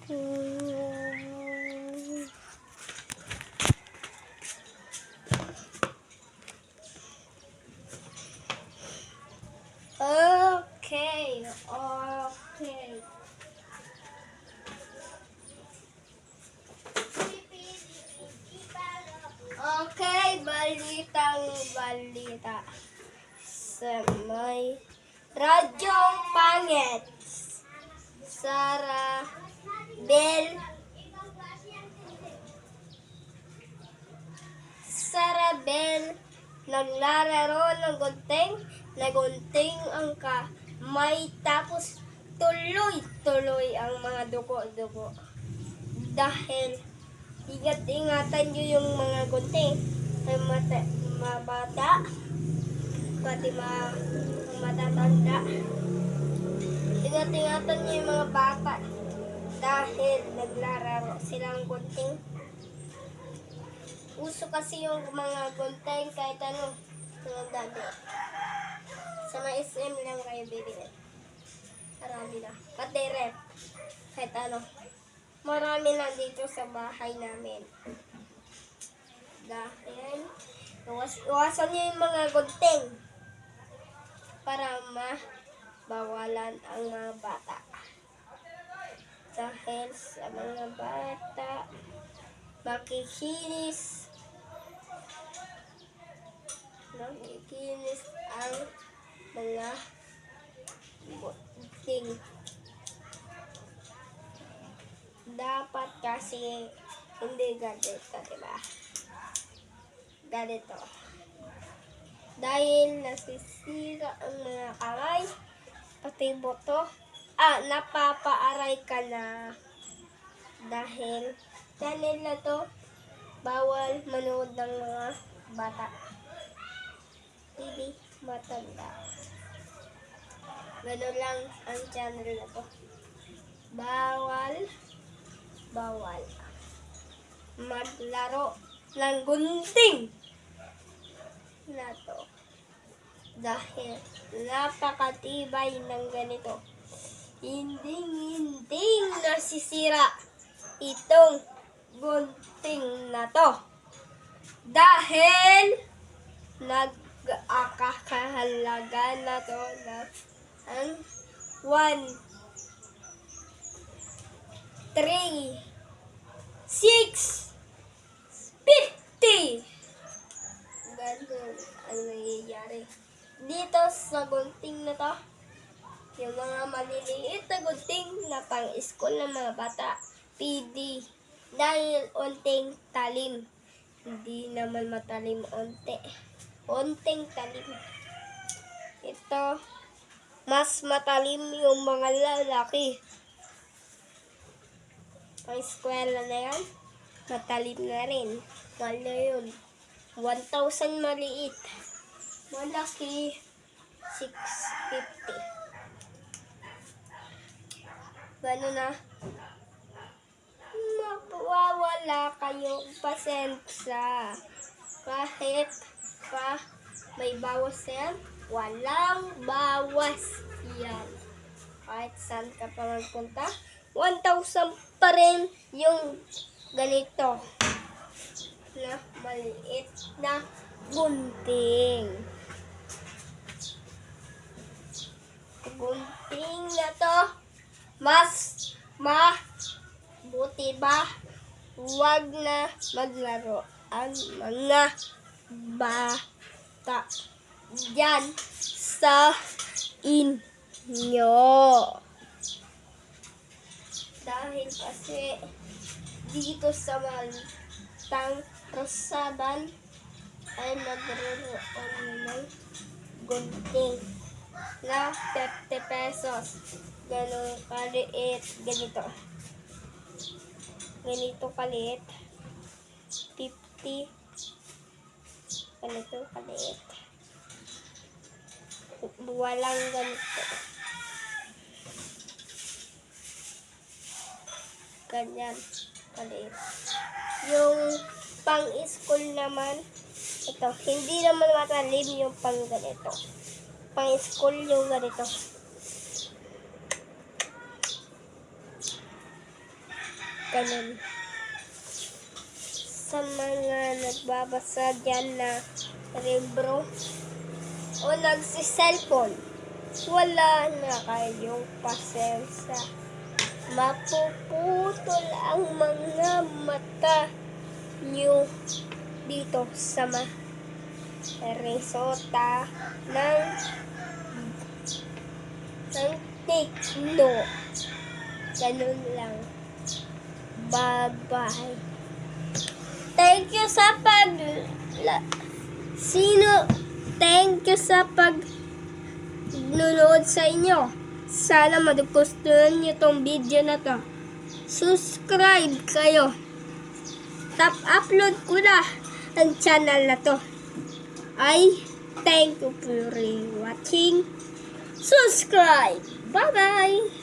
Okay. Okay, balita sa may radyong pangit. Sarah Bell naglalaro ng nagunting ang kamay tapos tuloy ang mga dugo. Dahil ingat-ingatan nyo yung mga gunting, mga bata, pati mga matatanda. Ingat-ingatan nyo yung mga bata dahil naglalaro silang gunting. Uso kasi yung mga gunting kahit ano, yung dati. Sa mga SM lang kayo bibili. Marami na. Pati rep. Kahit ano. Marami na dito sa bahay namin. Dahil, iwasan nyo yung mga gunting para mabawalan ang mga bata. Dahil sa mga bata, makikinis ang mga gunting. Dapat kasi hindi ganito, diba? Ganito. Dahil nasisira ang mga kamay, pati buto, napapaaray ka na. Dahil channel na to, bawal manood ng mga bata. Hindi matanda. Ganun lang ang channel na to. Bawal maglaro ng gunting na to. Dahil napakatibay ng ganito. Hindi nasisira itong gunting na to. Dahil nag-akakahalaga na to ng 1, 3, 6, 50. Ganun ang nangyayari. Dito sa gunting na to, yung mga maliliit na gunting na pang-school ng mga bata, PD. Dahil unting talim. Hindi naman matalim unting talim. Ito, mas matalim yung mga lalaki. Pang-eskwela na yan, matalim na rin. Mahal na yun. 1,000 maliit. Malaki, 650. Gano'n na. Mawawala kayong pasensya. Kahit pa may bawas yan, walang bawas yan. Kahit saan ka pa magpunta, 1,000 pa rin yung ganito na maliit na gunting. Gunting na to, mas mabuti ba huwag na maglaro ang mga bata dyan sa inyo. Dahil kasi dito sa Malitang Rosaban ay nagroon ng gunting na 50 pesos. Ganun kaliit. Ganito kaliit. 50. Ganito kaliit. Walang ganito. Ganyan kaliit. Yung pang-school naman, ito, hindi naman matalim yung pang ganito. Pang-school yung ganito. Ganun. Sa mga nagbabasa dyan na libro o nagsiselfon, wala na kayong pasensya. Mapuputol ang mga mata nyo dito sa resota ng tikno. Ganun lang. Bye-bye. Thank you sa thank you sa nanonood sa inyo. Sana magugustuhan nyo tong video na to. Subscribe kayo. Upload ko na ang channel na to. Thank you for watching. Subscribe. Bye-bye.